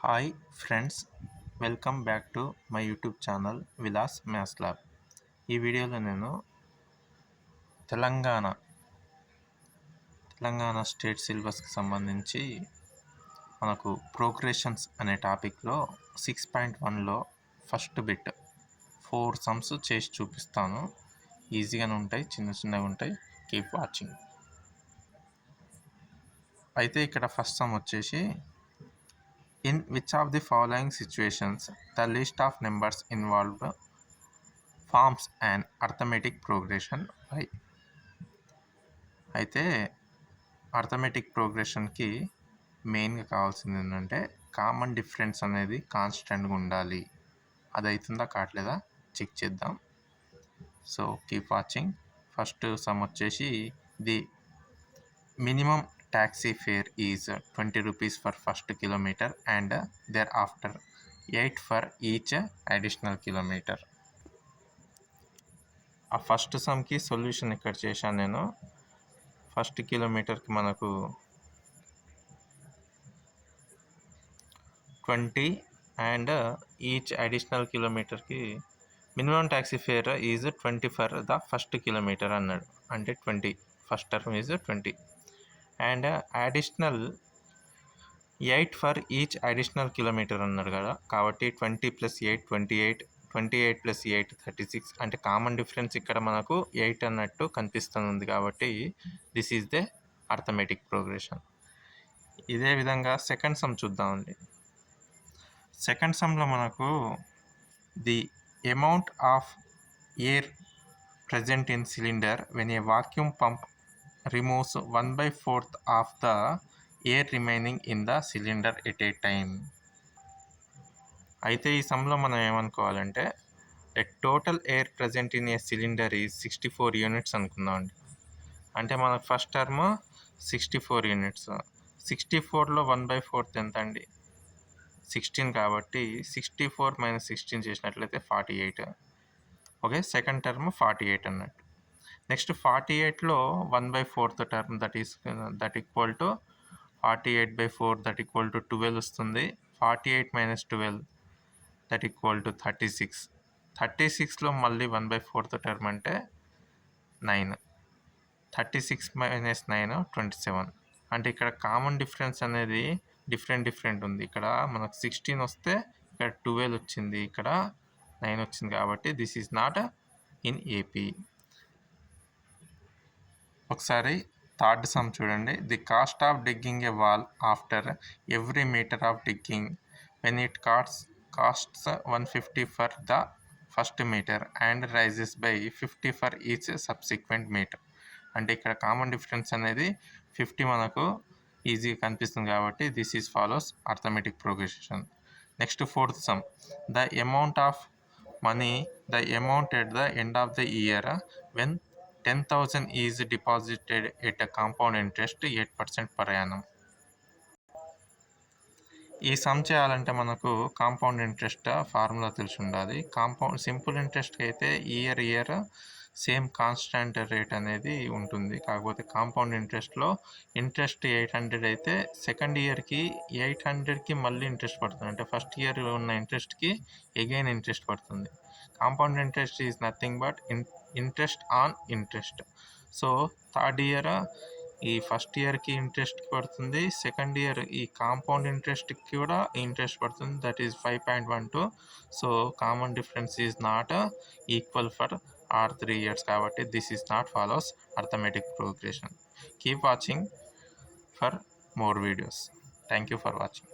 Hi friends, welcome back to my YouTube channel Vilas maths lab. ఈ వీడియోలో నేను Telangana state సిలబస్కి సంబంధించి మనకు ప్రోగ్రెషన్స్ అనే టాపిక్లో 6.1లో ఫస్ట్ బిట్ 4 సమ్స్ చేసి చూపిస్తాను. ఈజీగానే ఉంటాయి, చిన్నగా ఉంటాయి. Keep watching. అయితే ఇక్కడ ఫస్ట్ సమ్ వచ్చేసి, in which of the following situations the list of numbers involved forms an arithmetic progression by. అయితే అర్థమెటిక్ ప్రోగ్రెషన్కి మెయిన్గా కావాల్సింది ఏంటంటే కామన్ డిఫరెన్స్ అనేది కాన్స్టెంట్గా ఉండాలి. అది అవుతుందా కావట్లేదా చెక్ చేద్దాం. So keep watching. First sum వచ్చేసి, the minimum taxi fare is 20 rupees for first kilometer and thereafter 8 for each additional kilometer. ఆ ఫస్ట్ సమ్కి సొల్యూషన్ ఇక్కడ చేశాను నేను. ఫస్ట్ కిలోమీటర్కి మనకు 20 అండ్ ఈచ్ అడిషనల్ కిలోమీటర్కి minimum taxi fare is 20 for the first kilometer అన్నాడు. అంటే 20 first term is 20 and additional 8 for each additional kilometer అన్నాడు కదా. కాబట్టి 20 + 8 28, 28 + 8 36. అంటే కామన్ డిఫరెన్స్ ఇక్కడ మనకు 8 అన్నట్టు కనిపిస్తుంది. కాబట్టి this is the arithmetic progression. ఇదే విధంగా సెకండ్ సమ్ చూద్దామండి. సెకండ్ సమ్లో మనకు the amount of air present in cylinder when a vacuum pump removes 1/4 of the air remaining in the cylinder at a time. అయితే ఈ సమ్లో మనం ఏమనుకోవాలంటే, total air present in a cylinder ఈ 64 units అనుకుందాం అండి. అంటే మనకు ఫస్ట్ టర్మ్ 64 యూనిట్స్. 64లో 1/4 ఎంత అండి? 16. కాబట్టి 64 - 16 చేసినట్లయితే 48. ఓకే, సెకండ్ టర్మ్ 48 అన్నట్టు. నెక్స్ట్ 48లో 1/4 term that equal to 48/4 that equal to 12 వస్తుంది. 48 - 12 దట్ ఈక్వల్ టు 36. 36లో మళ్ళీ 1/4 టర్మ్ అంటే 9. 36 - 9 27. అంటే ఇక్కడ కామన్ డిఫరెన్స్ అనేది డిఫరెంట్ ఉంది. ఇక్కడ మనకు 16 వస్తే ఇక్కడ 12 వచ్చింది, ఇక్కడ 9 వచ్చింది. కాబట్టి this is not in AP. ఒకసారి థర్డ్ సమ్ చూడండి. The cost of digging a wall after every meter of digging when it costs 150 for the first meter and rises by 50 for each subsequent meter. అంటే ఇక్కడ common difference అనేది 50 మనకు ఈజీగా కనిపిస్తుంది. కాబట్టి this is follows arithmetic progression. Next fourth sum, the amount of money the amount at the end of the year when 10,000 is deposited at a compound interest 8% per annum. ఈ some చేయాలంటే మనకు compound interest formula తెలిసి ఉండాలి. Simple ఇంట్రెస్ట్కి అయితే year same constant rate అనేది ఉంటుంది. కాకపోతే compound ఇంట్రెస్ట్లో interest 800 అయితే సెకండ్ ఇయర్కి 800కి మళ్ళీ ఇంట్రెస్ట్ పడుతుంది. అంటే ఫస్ట్ ఇయర్ ఉన్న ఇంట్రెస్ట్కి అగైన్ ఇంట్రెస్ట్ పడుతుంది. Compound interest is nothing but interest on interest. So third year ఈ ఫస్ట్ ఇయర్కి ఇంట్రెస్ట్ పడుతుంది, సెకండ్ ఇయర్ ఈ కాంపౌండ్ ఇంట్రెస్ట్కి కూడా ఇంట్రెస్ట్ పడుతుంది. That is 5.12. So common difference is not equal for are 3 years. కాబట్టి this is not follows arithmetic progression. Keep watching for more videos. Thank you for watching.